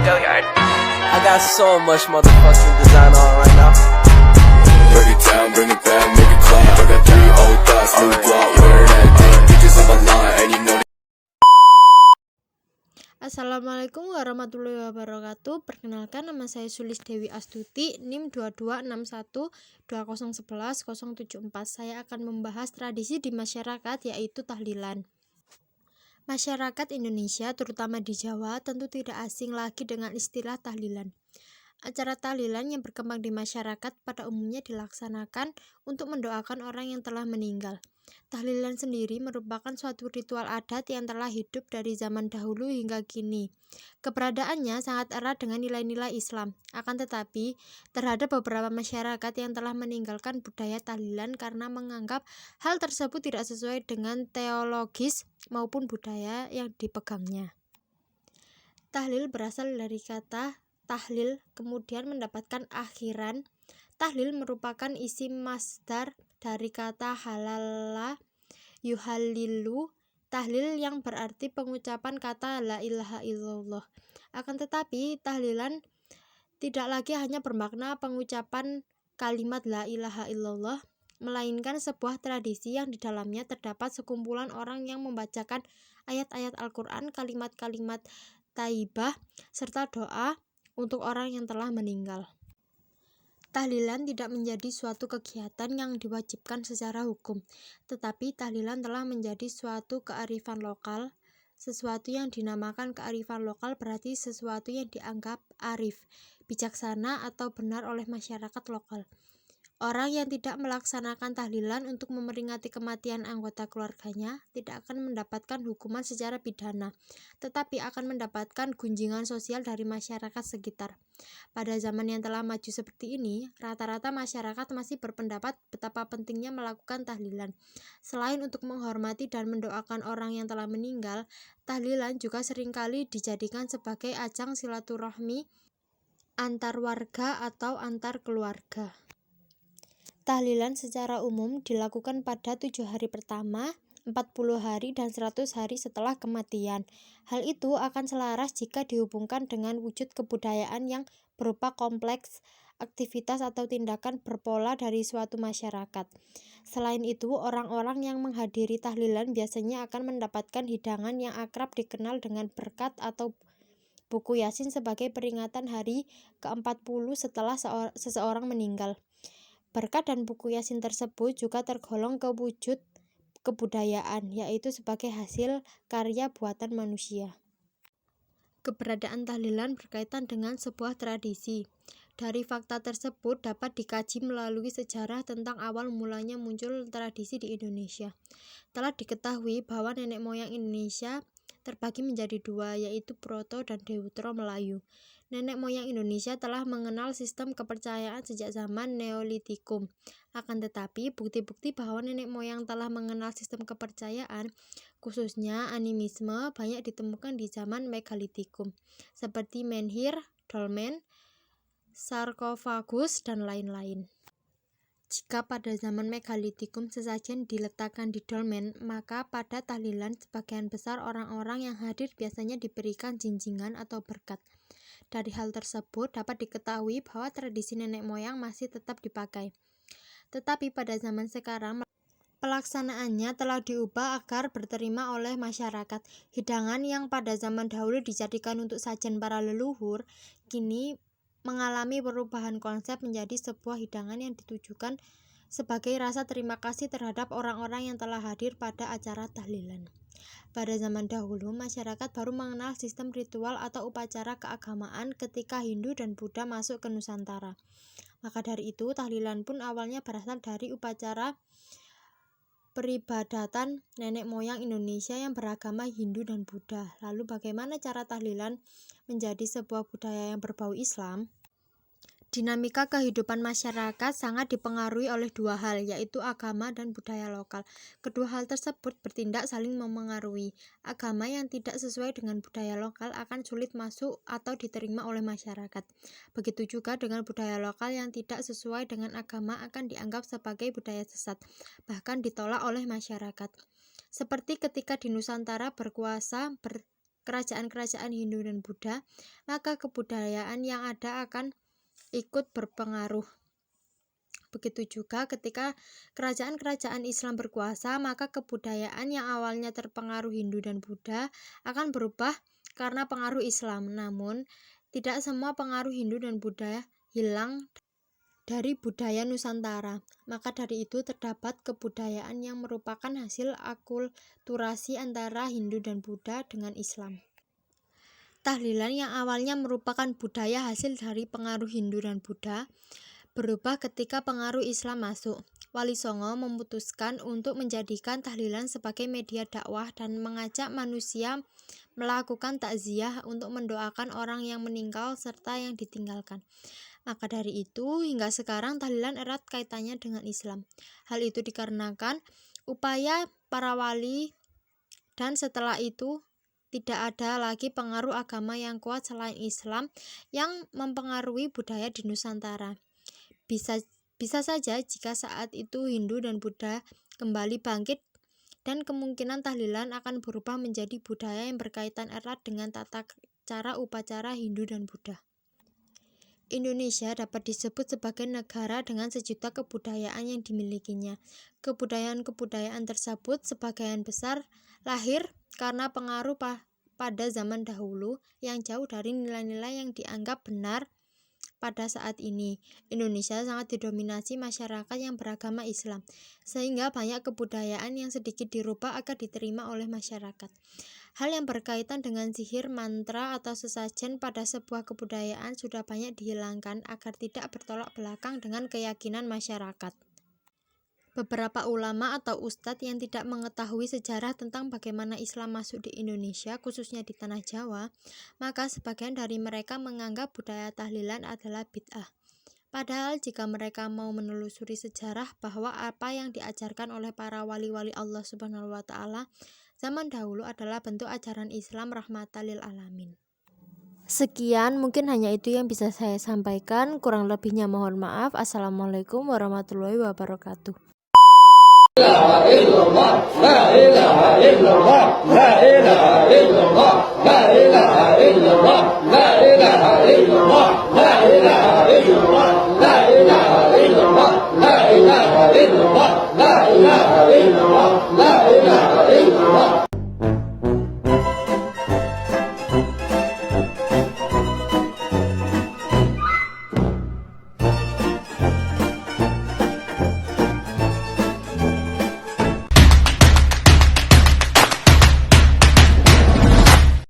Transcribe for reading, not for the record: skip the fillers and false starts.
I got so much motherfucking design on right now. Break it down, bring it back, make it clap. I got 3 old thoughts, new block, wear that thing. Bitches on my line, and you know. Assalamualaikum warahmatullahi wabarakatuh. Perkenalkan, nama saya Sulis Dewi Astuti, NIM 226120110774. Saya akan membahas tradisi di masyarakat, yaitu tahlilan. Masyarakat Indonesia, terutama di Jawa, tentu tidak asing lagi dengan istilah tahlilan. Acara tahlilan yang berkembang di masyarakat pada umumnya dilaksanakan untuk mendoakan orang yang telah meninggal. Tahlilan sendiri merupakan suatu ritual adat yang telah hidup dari zaman dahulu hingga kini. Keberadaannya sangat erat dengan nilai-nilai Islam. Akan tetapi, terhadap beberapa masyarakat yang telah meninggalkan budaya tahlilan karena menganggap hal tersebut tidak sesuai dengan teologis maupun budaya yang dipegangnya. Tahlil berasal dari kata tahlil, kemudian mendapatkan akhiran. Tahlil merupakan isim masdar dari kata halala yuhalilu, tahlil yang berarti pengucapan kata la ilaha illallah. Akan tetapi, tahlilan tidak lagi hanya bermakna pengucapan kalimat la ilaha illallah, melainkan sebuah tradisi yang di dalamnya terdapat sekumpulan orang yang membacakan ayat-ayat Al-Quran, kalimat-kalimat thayyibah, serta doa untuk orang yang telah meninggal. Tahlilan tidak menjadi suatu kegiatan yang diwajibkan secara hukum, tetapi tahlilan telah menjadi suatu kearifan lokal. Sesuatu yang dinamakan kearifan lokal berarti sesuatu yang dianggap arif, bijaksana, atau benar oleh masyarakat lokal. Orang yang tidak melaksanakan tahlilan untuk memperingati kematian anggota keluarganya tidak akan mendapatkan hukuman secara pidana, tetapi akan mendapatkan gunjingan sosial dari masyarakat sekitar. Pada zaman yang telah maju seperti ini, rata-rata masyarakat masih berpendapat betapa pentingnya melakukan tahlilan. Selain untuk menghormati dan mendoakan orang yang telah meninggal, tahlilan juga seringkali dijadikan sebagai ajang silaturahmi antar warga atau antar keluarga. Tahlilan secara umum dilakukan pada 7 hari pertama, 40 hari, dan 100 hari setelah kematian. Hal itu akan selaras jika dihubungkan dengan wujud kebudayaan yang berupa kompleks aktivitas atau tindakan berpola dari suatu masyarakat. Selain itu, orang-orang yang menghadiri tahlilan biasanya akan mendapatkan hidangan yang akrab dikenal dengan berkat atau buku Yasin sebagai peringatan hari ke-40 setelah seseorang meninggal. Berkat dan buku Yasin tersebut juga tergolong ke wujud kebudayaan, yaitu sebagai hasil karya buatan manusia. Keberadaan tahlilan berkaitan dengan sebuah tradisi. Dari fakta tersebut dapat dikaji melalui sejarah tentang awal mulanya muncul tradisi di Indonesia. Telah diketahui bahwa nenek moyang Indonesia terbagi menjadi dua, yaitu Proto dan Deutero Melayu. Nenek moyang Indonesia telah mengenal sistem kepercayaan sejak zaman Neolitikum. Akan tetapi, bukti-bukti bahwa nenek moyang telah mengenal sistem kepercayaan, khususnya animisme, banyak ditemukan di zaman Megalitikum, seperti menhir, dolmen, sarkofagus, dan lain-lain. Jika pada zaman Megalitikum sesajen diletakkan di dolmen, maka pada tahlilan sebagian besar orang-orang yang hadir biasanya diberikan jinjingan atau berkat. Dari hal tersebut dapat diketahui bahwa tradisi nenek moyang masih tetap dipakai. Tetapi pada zaman sekarang, pelaksanaannya telah diubah agar berterima oleh masyarakat. Hidangan yang pada zaman dahulu dijadikan untuk sajian para leluhur, kini mengalami perubahan konsep menjadi sebuah hidangan yang ditujukan sebagai rasa terima kasih terhadap orang-orang yang telah hadir pada acara tahlilan. Pada zaman dahulu, masyarakat baru mengenal sistem ritual atau upacara keagamaan ketika Hindu dan Buddha masuk ke Nusantara. Maka dari itu, tahlilan pun awalnya berasal dari upacara peribadatan nenek moyang Indonesia yang beragama Hindu dan Buddha. Lalu bagaimana cara tahlilan menjadi sebuah budaya yang berbau Islam? Dinamika kehidupan masyarakat sangat dipengaruhi oleh dua hal, yaitu agama dan budaya lokal. Kedua hal tersebut bertindak saling memengaruhi. Agama yang tidak sesuai dengan budaya lokal akan sulit masuk atau diterima oleh masyarakat. Begitu juga dengan budaya lokal yang tidak sesuai dengan agama akan dianggap sebagai budaya sesat, bahkan ditolak oleh masyarakat. Seperti ketika di Nusantara berkuasa kerajaan-kerajaan Hindu dan Buddha, maka kebudayaan yang ada akan ikut berpengaruh. Begitu juga ketika kerajaan-kerajaan Islam berkuasa, maka kebudayaan yang awalnya terpengaruh Hindu dan Buddha akan berubah karena pengaruh Islam. Namun, tidak semua pengaruh Hindu dan Buddha hilang dari budaya Nusantara. Maka dari itu terdapat kebudayaan yang merupakan hasil akulturasi antara Hindu dan Buddha dengan Islam. Tahlilan yang awalnya merupakan budaya hasil dari pengaruh Hindu dan Buddha berubah ketika pengaruh Islam masuk. Wali Songo memutuskan untuk menjadikan tahlilan sebagai media dakwah dan mengajak manusia melakukan takziah untuk mendoakan orang yang meninggal serta yang ditinggalkan. Maka dari itu, hingga sekarang tahlilan erat kaitannya dengan Islam. Hal itu dikarenakan upaya para wali dan setelah itu tidak ada lagi pengaruh agama yang kuat selain Islam yang mempengaruhi budaya di Nusantara. Bisa saja jika saat itu Hindu dan Buddha kembali bangkit dan kemungkinan tahlilan akan berubah menjadi budaya yang berkaitan erat dengan tata cara upacara Hindu dan Buddha. Indonesia dapat disebut sebagai negara dengan sejuta kebudayaan yang dimilikinya. Kebudayaan-kebudayaan tersebut sebagian besar lahir karena pengaruh pada zaman dahulu yang jauh dari nilai-nilai yang dianggap benar. Pada saat ini, Indonesia sangat didominasi masyarakat yang beragama Islam, sehingga banyak kebudayaan yang sedikit dirubah agar diterima oleh masyarakat. Hal yang berkaitan dengan sihir, mantra, atau sesajen pada sebuah kebudayaan sudah banyak dihilangkan agar tidak bertolak belakang dengan keyakinan masyarakat. Beberapa ulama atau ustadz yang tidak mengetahui sejarah tentang bagaimana Islam masuk di Indonesia, khususnya di Tanah Jawa, maka sebagian dari mereka menganggap budaya tahlilan adalah bid'ah. Padahal jika mereka mau menelusuri sejarah bahwa apa yang diajarkan oleh para wali-wali Allah Subhanahu wa Ta'ala zaman dahulu adalah bentuk ajaran Islam rahmatan lil alamin. Sekian, mungkin hanya itu yang bisa saya sampaikan. Kurang lebihnya mohon maaf. Assalamualaikum warahmatullahi wabarakatuh. La ilaha illallah, la ilaha illallah, la ilaha illallah.